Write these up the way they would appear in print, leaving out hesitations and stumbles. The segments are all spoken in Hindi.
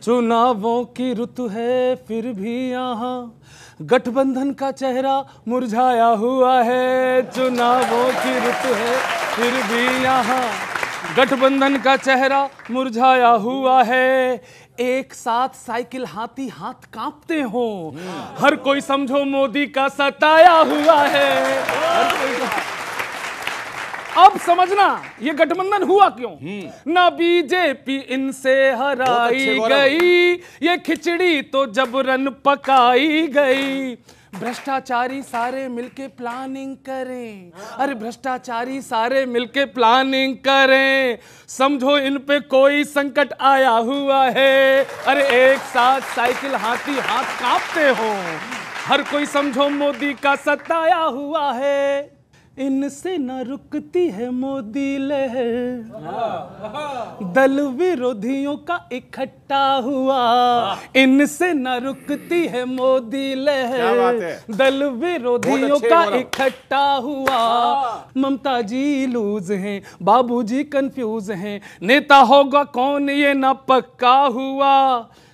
चुनावों की ऋतु है फिर भी यहाँ गठबंधन का चेहरा मुरझाया हुआ है। चुनावों की ऋतु है फिर भी यहाँ गठबंधन का चेहरा मुरझाया हुआ है। एक साथ साइकिल हाथी हाथ कांपते हो, हर कोई समझो मोदी का सताया हुआ है। हर कोई अब समझना ये गठबंधन हुआ क्यों। ना बीजेपी इनसे हराई गई, ये खिचड़ी तो जबरन पकाई गई। भ्रष्टाचारी सारे मिलके प्लानिंग करें, अरे भ्रष्टाचारी सारे मिलके प्लानिंग करें। समझो इन पे कोई संकट आया हुआ है। अरे एक साथ साइकिल हाथी हाथ कांपते हो, हर कोई समझो मोदी का सताया हुआ है। इनसे न रुकती है मोदी लहर, दल विरोधियों का इकट्ठा हुआ। इनसे न रुकती है मोदी लहर, दल विरोधियों का इकट्ठा हुआ। ममता जी लूज हैं, बाबूजी कंफ्यूज हैं, नेता होगा कौन ये न पक्का हुआ।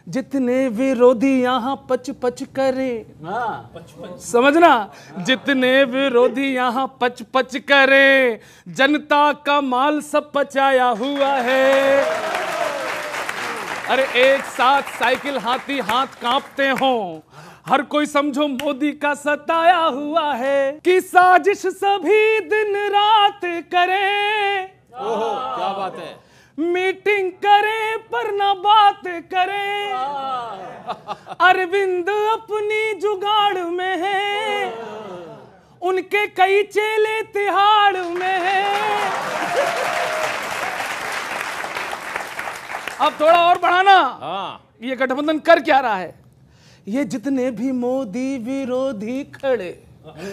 जितने विरोधी यहाँ पच पच करे, समझना, जितने विरोधी यहाँ पच पच करे, जनता का माल सब पचाया हुआ है। अरे एक साथ साइकिल हाथी हाथ कांपते हो, हर कोई समझो मोदी का सताया हुआ है। कि साजिश सभी दिन रात करें, ओहो क्या बात है, मीटिंग करें पर ना बात करें। अरविंद अपनी जुगाड़ में है, उनके कई चेले तिहाड़ में है। अब थोड़ा और बढ़ाना। ये गठबंधन कर क्या रहा है। ये जितने भी मोदी विरोधी खड़े,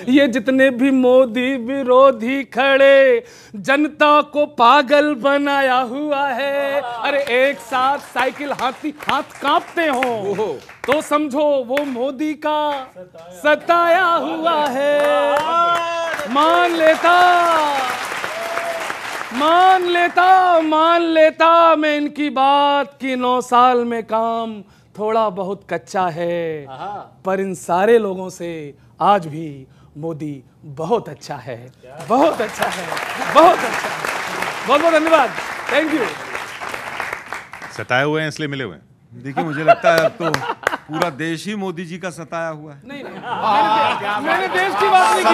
ये जितने भी मोदी विरोधी खड़े, जनता को पागल बनाया हुआ है। अरे एक साथ साइकिल हाथी हाथ कांपते हो, तो समझो वो मोदी का सताया हुआ है। मान लेता मैं इनकी बात कि 9 साल में काम थोड़ा बहुत कच्चा है, पर इन सारे लोगों से आज भी मोदी बहुत अच्छा है, बहुत अच्छा है, बहुत अच्छा है। बहुत बहुत धन्यवाद, थैंक यू। सताए हुए हैं इसलिए मिले हुए हैं। देखिए मुझे लगता है अब तो पूरा देश ही मोदी जी का सताया हुआ है। नहीं मैंने देश की बात नहीं की।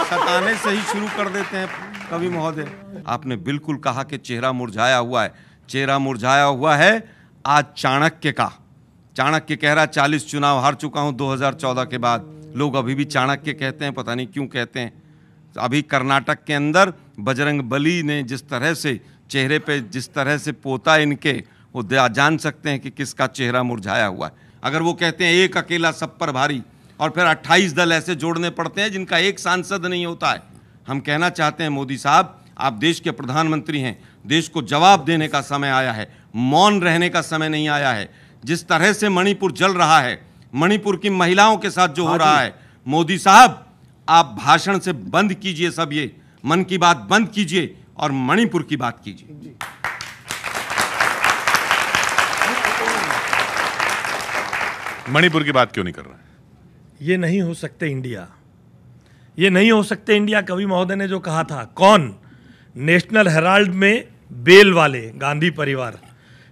सताने से ही शुरू कर देते हैं कवि महोदय। आपने बिल्कुल कहा कि चेहरा मुरझाया हुआ है। चेहरा मुरझाया हुआ है आज चाणक्य का। चाणक्य कह रहा 40 चुनाव हार चुका हूं 2014 के बाद। लोग अभी भी चाणक्य कहते हैं, पता नहीं क्यों कहते हैं। अभी कर्नाटक के अंदर बजरंग बली ने जिस तरह से चेहरे पे जिस तरह से पोता इनके, वो जान सकते हैं कि किसका चेहरा मुरझाया हुआ है। अगर वो कहते हैं एक अकेला सब पर भारी, और फिर 28 दल ऐसे जोड़ने पड़ते हैं जिनका एक सांसद नहीं होता है। हम कहना चाहते हैं मोदी साहब, आप देश के प्रधानमंत्री हैं, देश को जवाब देने का समय आया है, मौन रहने का समय नहीं आया है। जिस तरह से मणिपुर जल रहा है, मणिपुर की महिलाओं के साथ जो हो रहा है, मोदी साहब आप भाषण से बंद कीजिए, सब ये मन की बात बंद कीजिए और मणिपुर की बात कीजिए। मणिपुर की बात क्यों नहीं कर रहा है? ये नहीं हो सकते इंडिया, ये नहीं हो सकते इंडिया। कवि महोदय ने जो कहा था, कौन? नेशनल हेराल्ड में बेल वाले गांधी परिवार,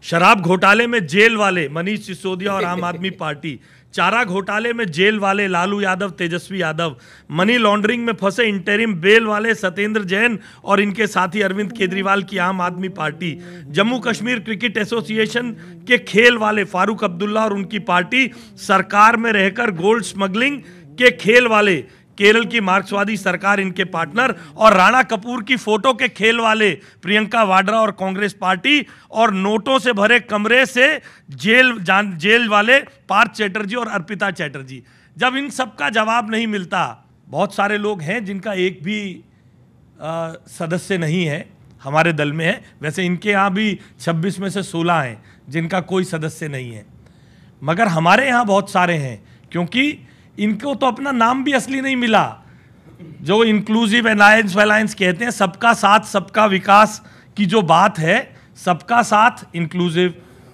शराब घोटाले में जेल वाले मनीष सिसोदिया और आम आदमी पार्टी, चारा घोटाले में जेल वाले लालू यादव तेजस्वी यादव, मनी लॉन्ड्रिंग में फंसे इंटरिम बेल वाले सत्येंद्र जैन और इनके साथी अरविंद केजरीवाल की आम आदमी party, Jammu Kashmir cricket association के खेल वाले फारूक अब्दुल्ला और उनकी पार्टी, सरकार में रहकर गोल्ड स्मगलिंग के खेल वाले केरल की मार्क्सवादी सरकार इनके पार्टनर, और राणा कपूर की फोटो के खेल वाले प्रियंका वाड्रा और कांग्रेस पार्टी, और नोटों से भरे कमरे से जेल वाले पार्थ चैटर्जी और अर्पिता चैटर्जी। जब इन सब का जवाब नहीं मिलता, बहुत सारे लोग हैं जिनका एक भी सदस्य नहीं है हमारे दल में है, वैसे इनके यहाँ भी 26 में से 16 हैं जिनका कोई सदस्य नहीं है, मगर हमारे यहाँ बहुत सारे हैं, क्योंकि इनको तो अपना नाम भी असली नहीं मिला। जो इंक्लूसिव अलायंस कहते हैं, सबका साथ सबका विकास की जो बात है, सबका साथ इंक्लूसिव,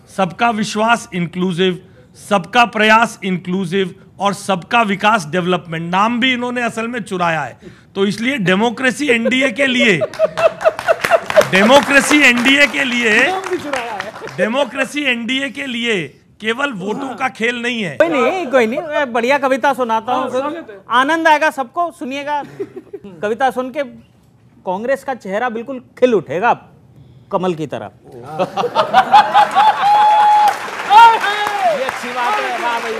सबका विश्वास इंक्लूसिव, सबका प्रयास इंक्लूसिव और सबका विकास डेवलपमेंट। नाम भी इन्होंने असल में चुराया है। तो इसलिए डेमोक्रेसी एनडीए के लिए, डेमोक्रेसी एनडीए के लिए केवल वोटों का खेल नहीं है। कोई नहीं, मैं बढ़िया कविता सुनाता हूँ, आनंद आएगा सबको, सुनिएगा। कविता सुन के कांग्रेस का चेहरा बिल्कुल खिल उठेगा कमल की तरह। ये अच्छी बात है, वाह भाई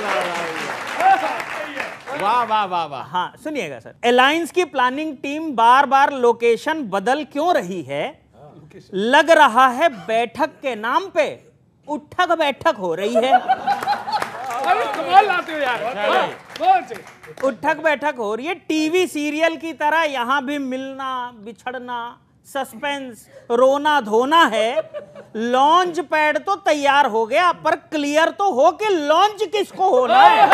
वाह वाह वाह वाह। हाँ सुनिएगा सर। अलायंस की प्लानिंग टीम बार बार लोकेशन बदल क्यों रही है? लग रहा है बैठक के नाम पे उठक बैठक हो रही है। अरे कमाल लाते हो यार। उठक बैठक हो रही है टीवी सीरियल की तरह। यहां भी मिलना बिछड़ना, सस्पेंस, रोना धोना है। लॉन्च पैड तो तैयार हो गया, पर क्लियर तो हो कि लॉन्च किसको होना है।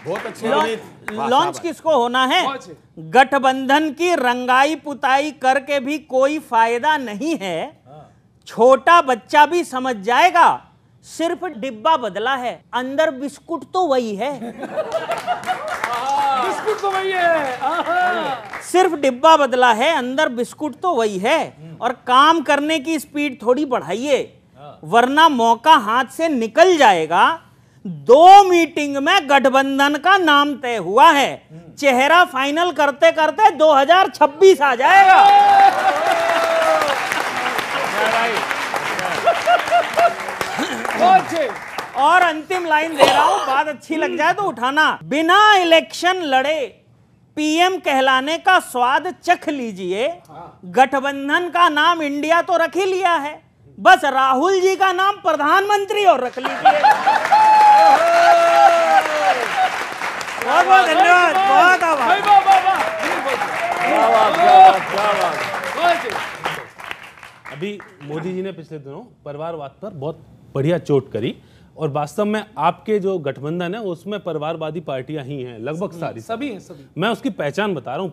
बहुत अच्छी लॉन्च किसको होना है? गठबंधन की रंगाई पुताई करके भी कोई फायदा नहीं है। छोटा बच्चा भी समझ जाएगा, सिर्फ डिब्बा बदला है, अंदर बिस्कुट तो वही है। बिस्कुट तो वही है। सिर्फ डिब्बा बदला है, अंदर बिस्कुट तो वही है। और काम करने की स्पीड थोड़ी बढ़ाइए, वरना मौका हाथ से निकल जाएगा। 2 मीटिंग में गठबंधन का नाम तय हुआ है। चेहरा फाइनल करते करते 2026 आ जाएगा। और अंतिम लाइन दे रहा हूं, बात अच्छी लग जाए तो उठाना। बिना इलेक्शन लड़े पीएम कहलाने का स्वाद चख लीजिए। गठबंधन का नाम इंडिया तो रख ही लिया है, बस राहुल जी का नाम प्रधानमंत्री और रख लीजिए। बहुत बहुत धन्यवाद। बहुत आभार। अभी मोदी जी ने पिछले दिनों परिवारवाद पर बहुत बढ़िया चोट करी, और वास्तव में आपके जो गठबंधन है उसमें परिवारवादी पार्टियां ही हैं लगभग सारी। सभी हैं, सभी। मैं उसकी पहचान बता रहा हूँ।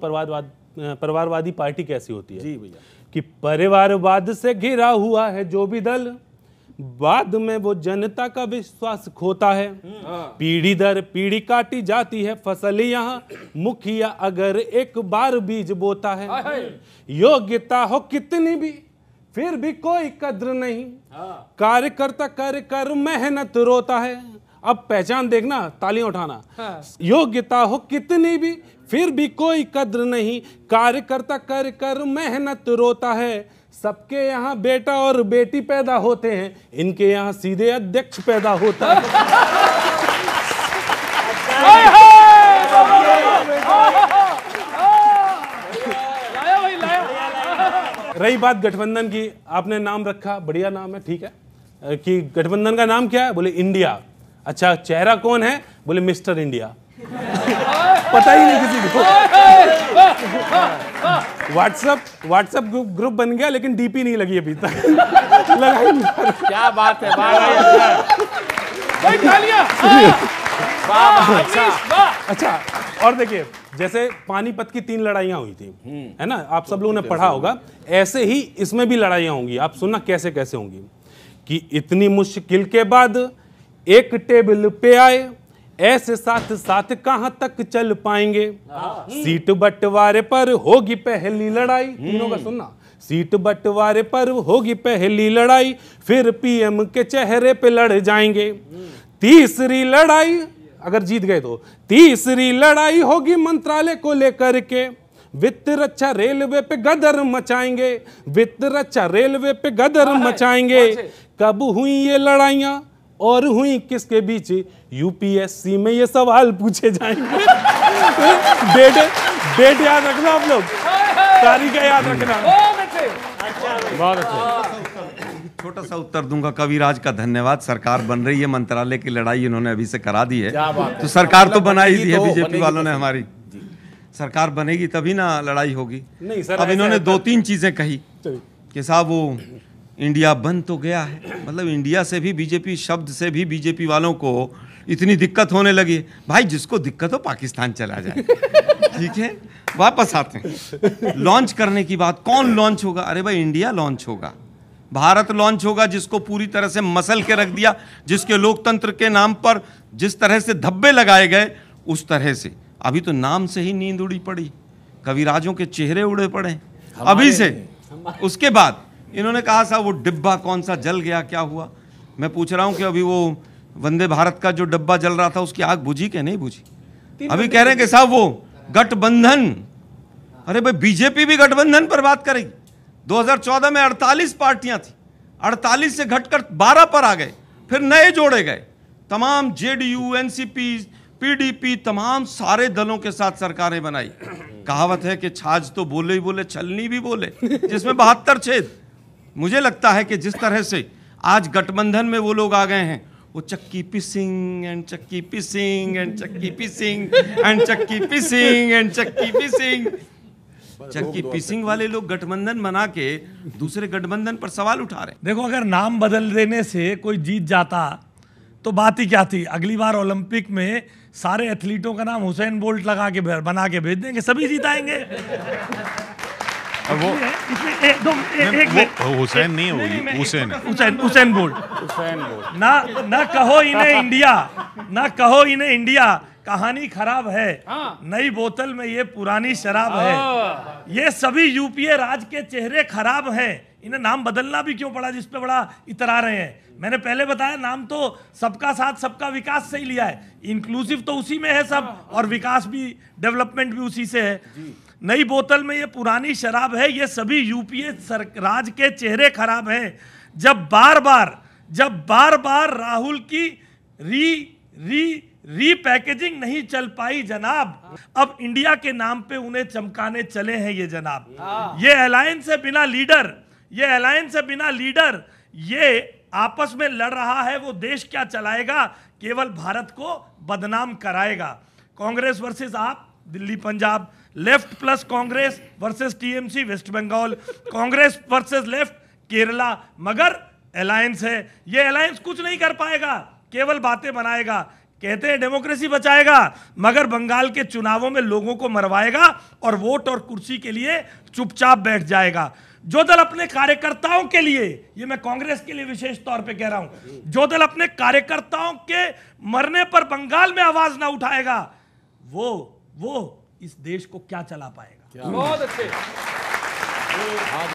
परिवारवादी पार्टी कैसी होती है जी भैया, कि परिवारवाद से घिरा हुआ है जो भी दल, बाद में वो जनता का विश्वास खोता है। पीढ़ी दर पीढ़ी काटी जाती है फसल यहाँ, मुखिया अगर एक बार बीज बोता है। योग्यता हो कितनी भी फिर भी कोई कद्र नहीं, कार्यकर्ता कर कर मेहनत रोता है। अब पहचान देखना, तालियां उठाना। योग्यता हो कितनी भी फिर भी कोई कद्र नहीं, कार्यकर्ता कर कर मेहनत रोता है। सबके यहाँ बेटा और बेटी पैदा होते हैं, इनके यहाँ सीधे अध्यक्ष पैदा होता है। रही बात गठबंधन की, आपने नाम रखा, बढ़िया नाम है, ठीक है, कि गठबंधन का नाम क्या है? बोले इंडिया। अच्छा, चेहरा कौन है? बोले मिस्टर इंडिया। पता ही नहीं किसी को। व्हाट्सएप ग्रुप बन गया, लेकिन डीपी नहीं लगी अभी तक। क्या बात है, अच्छा, और देखिए, जैसे पानीपत की 3 लड़ाइयां हुई थी, है ना, आप सब लोगों ने पढ़ा होगा। ऐसे ही इसमें भी लड़ाइयां होंगी। आप सुनना कैसे कैसे होंगी। कि इतनी मुश्किल के बाद एक टेबल पे आए, ऐसे साथ साथ कहां तक चल पाएंगे। सीट बंटवारे पर होगी पहली लड़ाई। तीनों का सुनना। सीट बंटवारे पर होगी पहली लड़ाई, फिर पीएम के चेहरे पे लड़ जाएंगे। तीसरी लड़ाई, अगर जीत गए तो तीसरी लड़ाई होगी मंत्रालय को लेकर के। वित्त रक्षा रेलवे पे गदर मचाएंगे, वित्त रक्षा रेलवे पे गदर मचाएंगे। कब हुई ये लड़ाइयां और हुई किसके बीच? यूपीएससी में ये सवाल पूछे जाएंगे। डेट याद रखना आप लोग, तारीख याद रखना। बहुत अच्छा। छोटा सा उत्तर दूंगा। कविराज का धन्यवाद। सरकार बन रही है, मंत्रालय की लड़ाई इन्होंने अभी से करा दी है। तो सरकार तो बना ही दी है बीजेपी वालों ने हमारी। सरकार बनेगी तभी ना लड़ाई होगी। नहीं सर, अब इन्होंने 2-3 चीजें कही कि साहब वो इंडिया बन तो गया है, मतलब इंडिया से भी बीजेपी शब्द से भी बीजेपी वालों को इतनी दिक्कत होने लगी है। भाई जिसको दिक्कत हो पाकिस्तान चला जाए, ठीक है। वापस आते हैं लॉन्च करने की बात। कौन लॉन्च होगा? अरे भाई इंडिया लॉन्च होगा, भारत लॉन्च होगा, जिसको पूरी तरह से मसल के रख दिया, जिसके लोकतंत्र के नाम पर जिस तरह से धब्बे लगाए गए, उस तरह से अभी तो नाम से ही नींद उड़ी पड़ी, कविराजों के चेहरे उड़े पड़े अभी से। उसके बाद इन्होंने कहा साहब वो डिब्बा कौन सा जल गया, क्या हुआ? मैं पूछ रहा हूं कि अभी वो वंदे भारत का जो डब्बा जल रहा था उसकी आग बुझी कि नहीं बुझी? अभी कह रहे हैं कि साहब वो गठबंधन, अरे भाई बीजेपी भी गठबंधन पर बात करेगी। 2014 में 48 पार्टियां थी, 48 से घटकर 12 पर आ गए, फिर नए जोड़े गए। तमाम जेडीयू, एनसीपी, पीडीपी, तमाम सारे दलों के साथ सरकारें बनाई। कहावत है कि छाछ तो बोले ही बोले, छलनी भी बोले, जिसमें 72 छेद। मुझे लगता है कि जिस तरह से आज गठबंधन में वो लोग आ गए हैं, वो चक्की पिसिंग एंड चक्की पिसिंग एंड चक्की पिसिंग एंड चक्की पिसिंग एंड चक्की पिसिंग, चक्की पिसिंग वाले लोग गठबंधन बना के दूसरे गठबंधन पर सवाल उठा रहे हैं। देखो, अगर नाम बदल देने से कोई जीत जाता तो बात ही क्या थी। अगली बार ओलंपिक में सारे एथलीटों का नाम हुसैन बोल्ट लगा के बना के भेज देंगे, सभी जीताएंगे। वो हुसैन नहीं है, हुसैन बोल्ट। ना कहो इन्हें इंडिया, ना कहो इन्हें इंडिया, कहानी खराब है, नई बोतल में ये पुरानी शराब है। ये सभी यूपीए राज के चेहरे खराब हैं, इन्हें नाम बदलना भी क्यों पड़ा, जिस पे बड़ा इतरा रहे हैं। मैंने पहले बताया नाम तो सबका साथ सबका विकास से ही लिया है, इंक्लूसिव तो उसी में है सब, और विकास भी, डेवलपमेंट भी उसी से है। नई बोतल में ये पुरानी शराब है, ये सभी यूपीए राज के चेहरे खराब हैं। जब बार बार राहुल की री पैकेजिंग नहीं चल पाई जनाब, अब इंडिया के नाम पे उन्हें चमकाने चले हैं ये जनाब। ये अलायंस है बिना लीडर, ये आपस में लड़ रहा है, वो देश क्या चलाएगा, केवल भारत को बदनाम कराएगा। Congress versus AAP Delhi Punjab, left plus Congress versus TMC West Bengal, Congress versus left Kerala, मगर अलायंस है। ये अलायंस कुछ नहीं कर पाएगा, केवल बातें बनाएगा। कहते हैं डेमोक्रेसी बचाएगा, मगर बंगाल के चुनावों में लोगों को मरवाएगा और वोट और कुर्सी के लिए चुपचाप बैठ जाएगा। जो दल अपने कार्यकर्ताओं के लिए, ये मैं कांग्रेस के लिए विशेष तौर पे कह रहा हूं, जो दल अपने कार्यकर्ताओं के मरने पर बंगाल में आवाज ना उठाएगा, वो इस देश को क्या चला पाएगा। बहुत अच्छे।